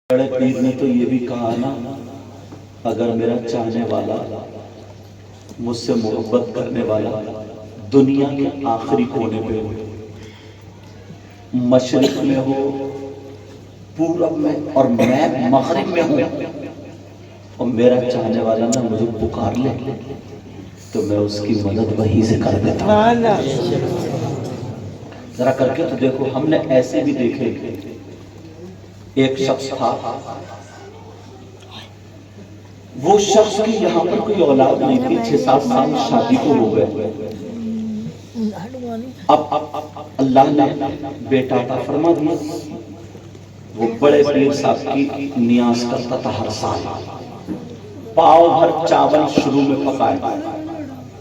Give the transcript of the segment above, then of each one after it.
بڑے پیر نے تو یہ بھی کہا نا، اگر میرا چاہنے والا، مجھ سے محبت کرنے والا دنیا کے آخری کونے پہ ہو، مشرق میں ہو، پورب میں، اور میں مغرب میں ہوں، اور میرا چاہنے والا نا مجھے پکار لے تو میں اس کی مدد وہی سے کر دیتا ہوں۔ ذرا کر کے تو دیکھو، ہم نے ایسے بھی دیکھے، ایک شخص تھا، وہ شخص کی یہاں پر کوئی اولاد نہیں تھی، 6-7 سال شادی کو ہو گئے، اب اللہ نے بیٹا عطا فرما دیا۔ وہ بڑے پیر صاحب کی نیاز کرتا تھا ہر سال، پاؤ بھر چاول شروع میں پکائے،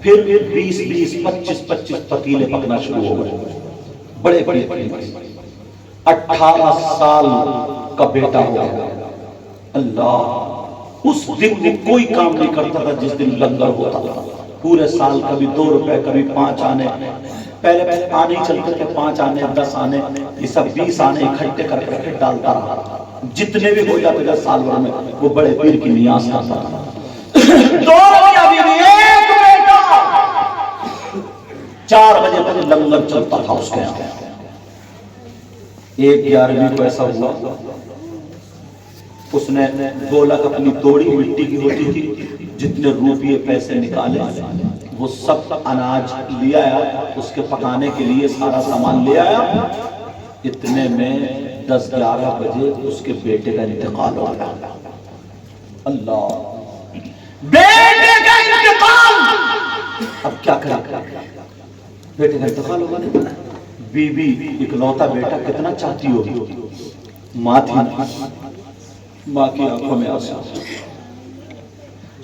پھر 20-20 25-25 پتیلے پکنا شروع ہو گئے، بڑے پیر، 18 سال کا بیٹا ہو گیا۔ اللہ، اس دن وہ کوئی کام نہیں کرتا تھا جس دن لنگر ہوتا تھا، پورے سال کبھی 2 روپے کبھی 5 آنے، پہلے آنے ہی چلتے تھے، 5 آنے 10 آنے، یہ سب 20 آنے اکٹھے کر کے ڈالتا رہا، جتنے بھی ہو جاتے تھے سال بھر میں وہ بڑے پیر کی نیاز کرتا تھا۔ 2 میاں بیوی، ایک بیٹا، 4 بجے تک لنگر چلتا تھا اس کے یہاں۔ ایک 11ویں کو ایسا ہوا، اس نے گولک اپنی توڑی، مٹی کی ہوتی تھی، جتنے روپیے پیسے نکالے وہ سب اناج لیا آیا، اس کے پکانے کے لیے سارا سامان لے آیا۔ اتنے میں 10-11 بجے اس کے بیٹے کا انتقال ہو گیا۔ اللہ، بیٹے کا انتقال! اب کیا کرے؟ بیٹے کا انتقال ہو گیا، بیوی اکلوتا بیٹا کتنا چاہتی ہوگی، ماں تھی، ماں کی آنکھوں میں آنسو۔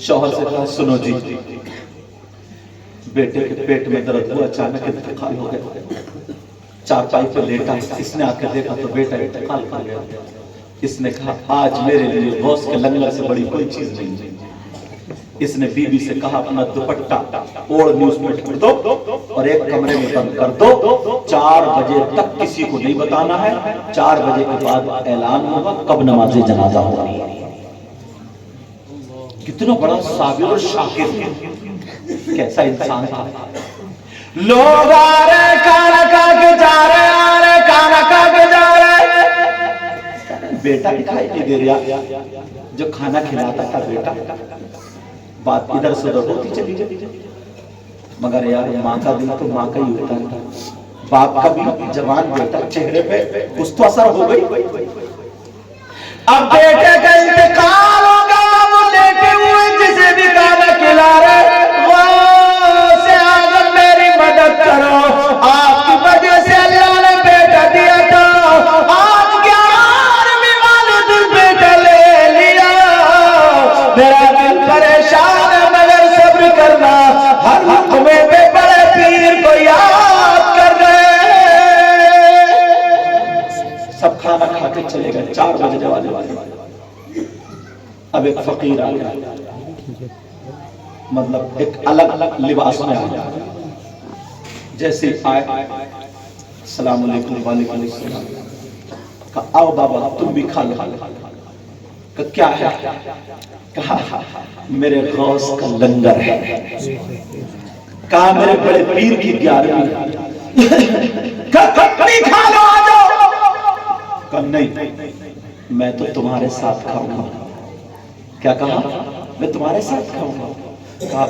شوہر سے کہا، سنو جی، بیٹے کے پیٹ میں درد ہوا، اچانک انتقال ہو گیا۔ چارپائی پہ لیٹا، اس نے آ کے دیکھا تو بیٹا انتقال کر گیا۔ اس نے کہا، آج میرے لیے غوث کے لنگر سے بڑی کوئی چیز نہیں۔ اس نے بیوی سے کہا، اپنا دوپٹہ اوڑھنی اس میں ڈھک دو اور ایک کمرے میں بند کر دو، 4 بجے تک کسی کو نہیں بتانا ہے، 4 بجے کے بعد اعلان ہوگا کب نماز جنازہ ہوگا۔ کتنا بڑا صابر اور شاکر، کیسا انسان تھا۔ لوگ آ رہے کھانا کھا کے جا رہے، آ رہے کھانا کھا کے جا رہے، بیٹا دکھائی نہیں دے رہا، جو کھانا کھلاتا تھا بیٹا، بات ادھر سے ادھر ہوتی چلی جاتی، مگر یار ماں کا دل تو ماں کا ہی ہوتا ہے، باپ کا بھی جوان بیٹا چہرے پہ کچھ تو اثر ہو گئی۔ اب بیٹے کا انتقال ہو گیا، وہ لیٹے ہوئے جسے بھی کھانا کھلا رہے، غوث اعظم میری مدد کرو، آپ کی وجہ سے اللہ نے بیٹا دیا تھا، آج 11ویں والد بیٹا لے لیا، میرا دل پریشان ہے مگر صبر کرنا، ہر حکمے پہ بڑے پیر کو یاد کر رہے۔ سب کھانا کھاتے چلے گئے، 4 بجے والے، اب ایک فقیر آ گیا، مطلب ایک الگ لباس میں آ گیا، جیسے آئے، السلام علیکم، وعلیکم السلام، کہا آؤ بابا تم بھی کھا لو، کہا کیا ہے؟ کہا میرے غوث کا لنگر ہے، کہا میرے بڑے پیر کی 11ویں، کہا کھا لو، آ جاؤ، کہا نہیں میں تو تمہارے ساتھ کھاؤں گا۔ کیا کہا؟ میں تمہارے ساتھ کھاؤں گا۔ کہا